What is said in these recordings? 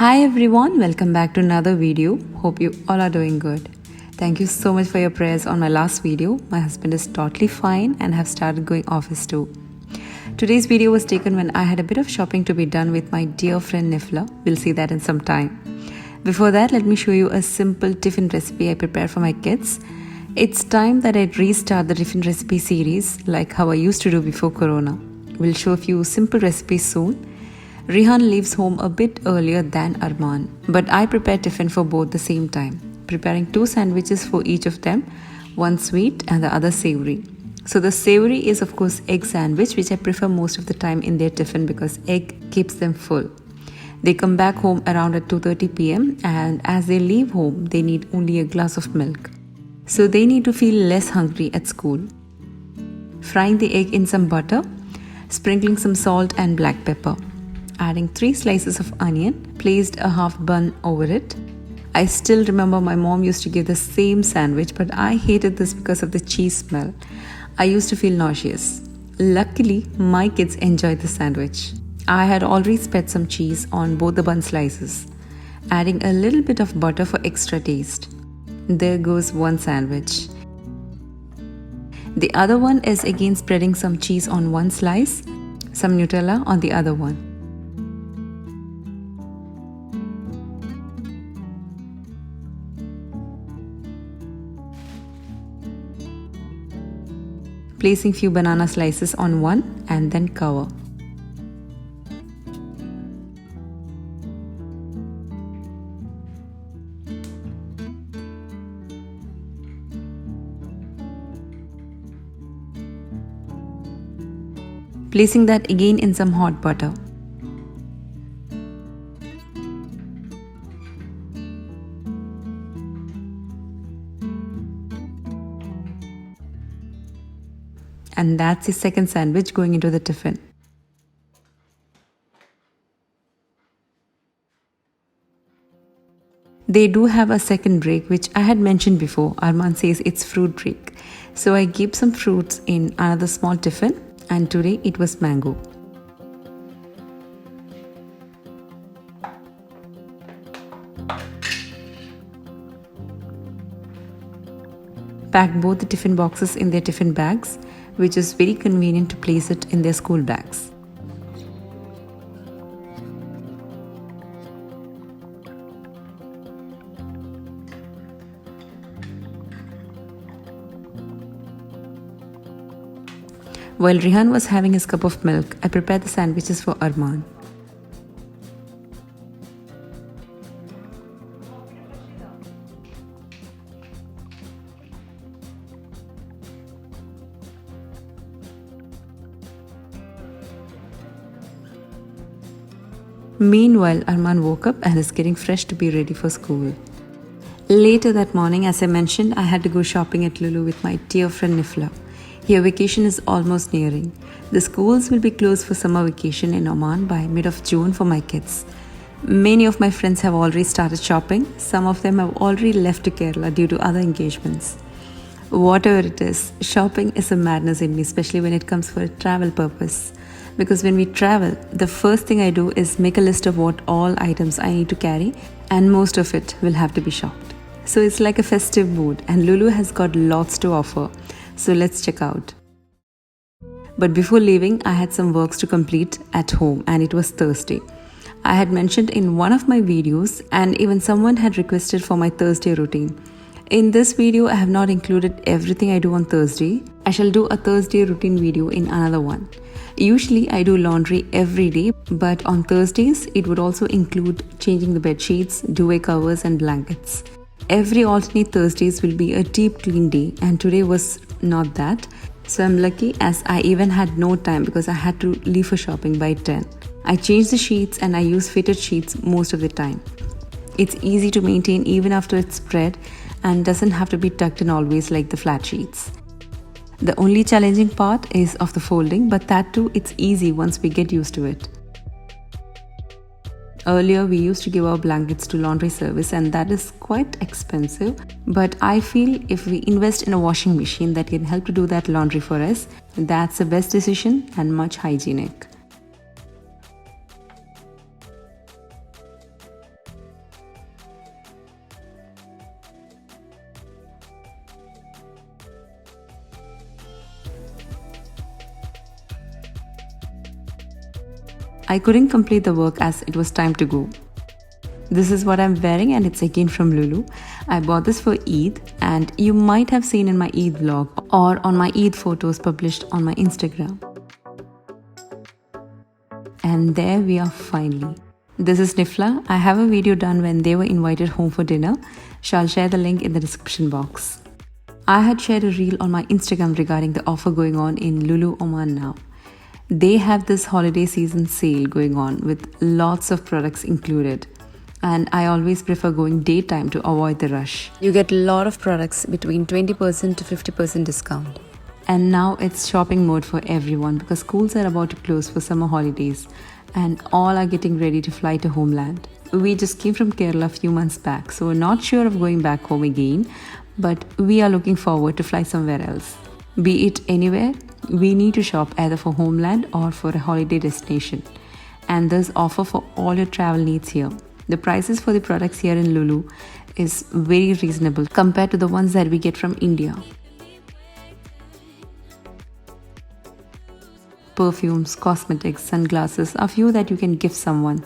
Hi everyone, welcome back to another video. Hope you all are doing good. Thank you so much for your prayers on my last video. My husband is totally fine and have started going office too. Today's video was taken when I had a bit of shopping to be done with my dear friend Nifla. We'll see that in some time. Before that, let me show you a simple tiffin recipe I prepared for my kids. It's time that I restart the tiffin recipe series like how I used to do before Corona. We'll show a few simple recipes soon. Rihan leaves home a bit earlier than Arman, but I prepare tiffin for both the same time, preparing 2 sandwiches for each of them, one sweet and the other savory. So the savory is of course egg sandwich, which I prefer most of the time in their tiffin because egg keeps them full. They come back home around at 2:30 p.m. and as they leave home, they need only a glass of milk. So they need to feel less hungry at school. Frying the egg in some butter, sprinkling some salt and black pepper. Adding 3 slices of onion, placed a half bun over it. I still remember my mom used to give the same sandwich, but I hated this because of the cheese smell. I used to feel nauseous. Luckily, my kids enjoyed the sandwich. I had already spread some cheese on both the bun slices, adding a little bit of butter for extra taste. There goes one sandwich. The other one is again spreading some cheese on one slice, some Nutella on the other one. Placing few banana slices on one and then cover. Placing that again in some hot butter. And that's the second sandwich going into the tiffin. They do have a second break, which I had mentioned before. Arman says it's fruit break. So I keep some fruits in another small tiffin, and today it was mango. Packed both the tiffin boxes in their tiffin bags, which is very convenient to place it in their school bags. While Rihan was having his cup of milk, I prepared the sandwiches for Arman. Meanwhile, Arman woke up and is getting fresh to be ready for school. Later that morning, as I mentioned, I had to go shopping at Lulu with my dear friend Nifla. Here vacation is almost nearing. The schools will be closed for summer vacation in Oman by mid of June for my kids. Many of my friends have already started shopping. Some of them have already left to Kerala due to other engagements. Whatever it is, shopping is a madness in me, especially when it comes for a travel purpose. Because when we travel, the first thing I do is make a list of what all items I need to carry, and most of it will have to be shopped. So it's like a festive mood, and Lulu has got lots to offer. So let's check out. But before leaving, I had some works to complete at home, and it was Thursday. I had mentioned in one of my videos, and even someone had requested for my Thursday routine. In this video, I have not included everything I do on Thursday. I shall do a Thursday routine video in another one. Usually, I do laundry every day, but on Thursdays, it would also include changing the bed sheets, duvet covers and blankets. Every alternate Thursdays will be a deep clean day, and today was not that. So I'm lucky as I even had no time because I had to leave for shopping by 10. I changed the sheets and I use fitted sheets most of the time. It's easy to maintain even after it's spread and doesn't have to be tucked in always like the flat sheets. The only challenging part is of the folding, but that too it's easy once we get used to it. Earlier we used to give our blankets to laundry service and that is quite expensive, but I feel if we invest in a washing machine that can help to do that laundry for us, that's the best decision and much hygienic. I couldn't complete the work as it was time to go. This is what I'm wearing and it's again from Lulu. I bought this for Eid and you might have seen in my Eid vlog or on my Eid photos published on my Instagram. And there we are finally. This is Nifla. I have a video done when they were invited home for dinner. Shall share the link in the description box. I had shared a reel on my Instagram regarding the offer going on in Lulu Oman now. They have this holiday season sale going on with lots of products included. And I always prefer going daytime to avoid the rush. You get a lot of products between 20% to 50% discount. And now it's shopping mode for everyone because schools are about to close for summer holidays and all are getting ready to fly to homeland. We just came from Kerala a few months back, so we're not sure of going back home again, but we are looking forward to fly somewhere else. Be it anywhere, we need to shop either for homeland or for a holiday destination. And there's offer for all your travel needs here. The prices for the products here in Lulu is very reasonable compared to the ones that we get from India. Perfumes, cosmetics, sunglasses are few that you can gift someone.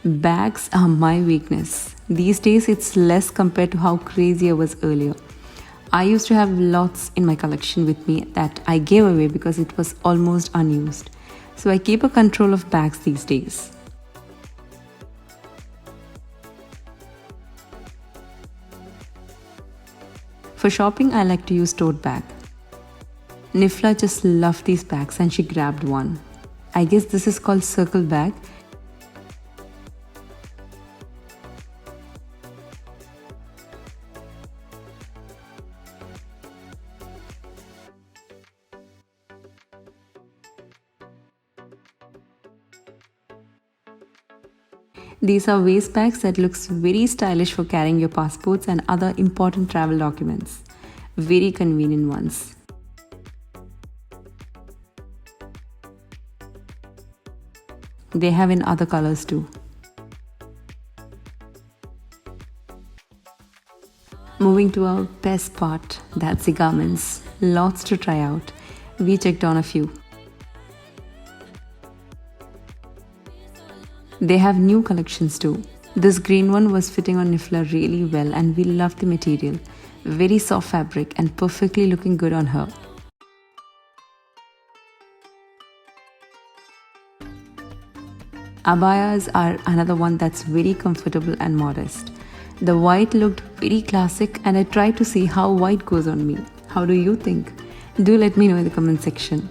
Bags are my weakness. These days it's less compared to how crazy I was earlier. I used to have lots in my collection with me that I gave away because it was almost unused. So I keep a control of bags these days. For shopping, I like to use tote bag. Nifla just loved these bags and she grabbed one. I guess this is called circle bag. These are waist bags that looks very stylish for carrying your passports and other important travel documents. Very convenient ones. They have in other colors too. Moving to our best part, that's the garments. Lots to try out. We checked on a few. They have new collections too. This green one was fitting on Nifla really well and we loved the material. Very soft fabric and perfectly looking good on her. Abayas are another one that's very comfortable and modest. The white looked very classic and I tried to see how white goes on me. How do you think? Do let me know in the comment section.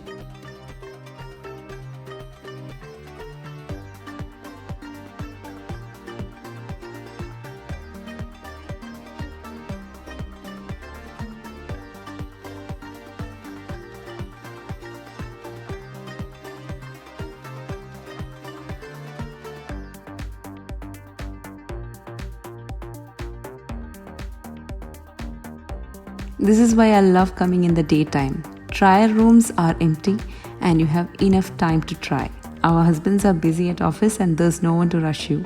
This is why I love coming in the daytime. Trial rooms are empty and you have enough time to try. Our husbands are busy at office and there's no one to rush you.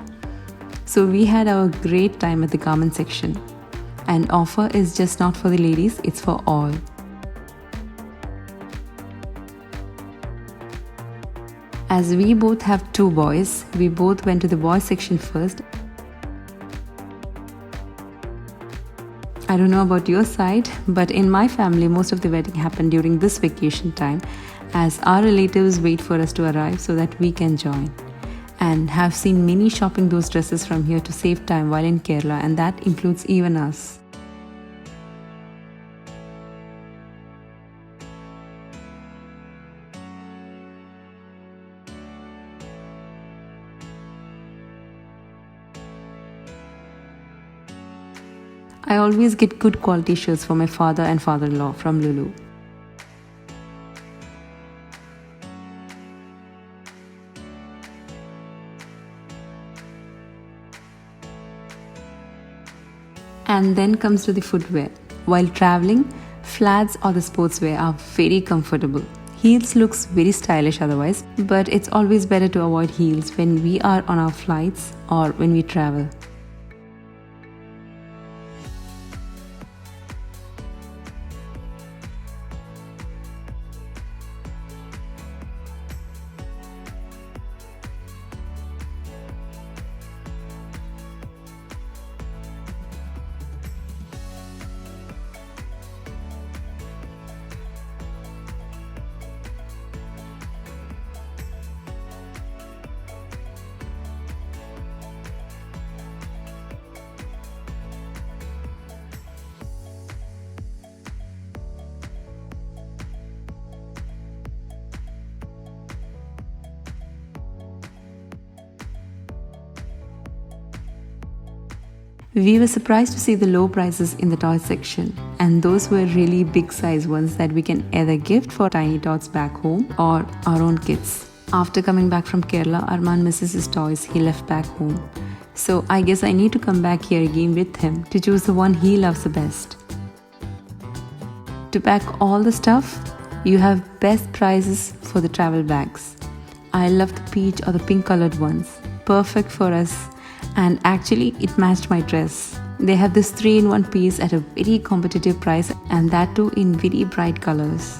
So we had our great time at the garment section. An offer is just not for the ladies, it's for all. As we both have two boys, we both went to the boys section first. I don't know about your side, but in my family, most of the wedding happened during this vacation time as our relatives wait for us to arrive so that we can join. And have seen many shopping those dresses from here to save time while in Kerala, and that includes even us. I always get good quality shirts for my father and father-in-law from Lulu. And then comes to the footwear. While traveling, flats or the sportswear are very comfortable. Heels looks very stylish otherwise, but it's always better to avoid heels when we are on our flights or when we travel. We were surprised to see the low prices in the toy section, and those were really big size ones that we can either gift for tiny tots back home or our own kids. After coming back from Kerala, Arman misses his toys he left back home. So I guess I need to come back here again with him to choose the one he loves the best. To pack all the stuff, you have best prices for the travel bags. I love the peach or the pink colored ones, perfect for us. And actually it matched my dress. They have this 3-in-1 piece at a very competitive price, and that too in very bright colors.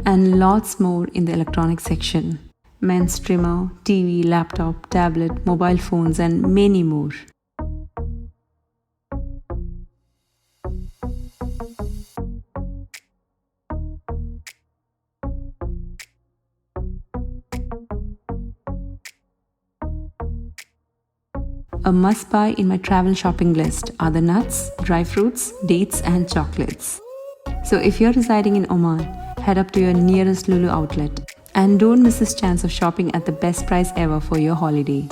And lots more in the electronics section. Men's trimmer, TV, laptop, tablet, mobile phones, and many more. A must buy in my travel shopping list are the nuts, dry fruits, dates, and chocolates. So if you're residing in Oman, head up to your nearest Lulu outlet and don't miss this chance of shopping at the best price ever for your holiday.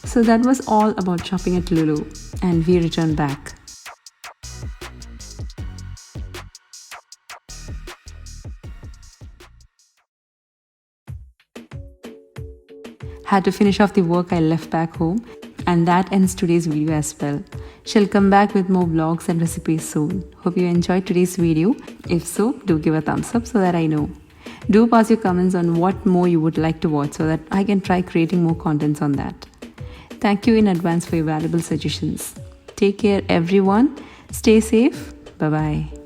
So that was all about shopping at Lulu, and we returned back. Had to finish off the work I left back home, and that ends today's video as well. Shall come back with more vlogs and recipes soon. Hope you enjoyed today's video. If so, do give a thumbs up so that I know. Do pass your comments on what more you would like to watch so that I can try creating more contents on that. Thank you in advance for your valuable suggestions. Take care everyone. Stay safe. Bye bye.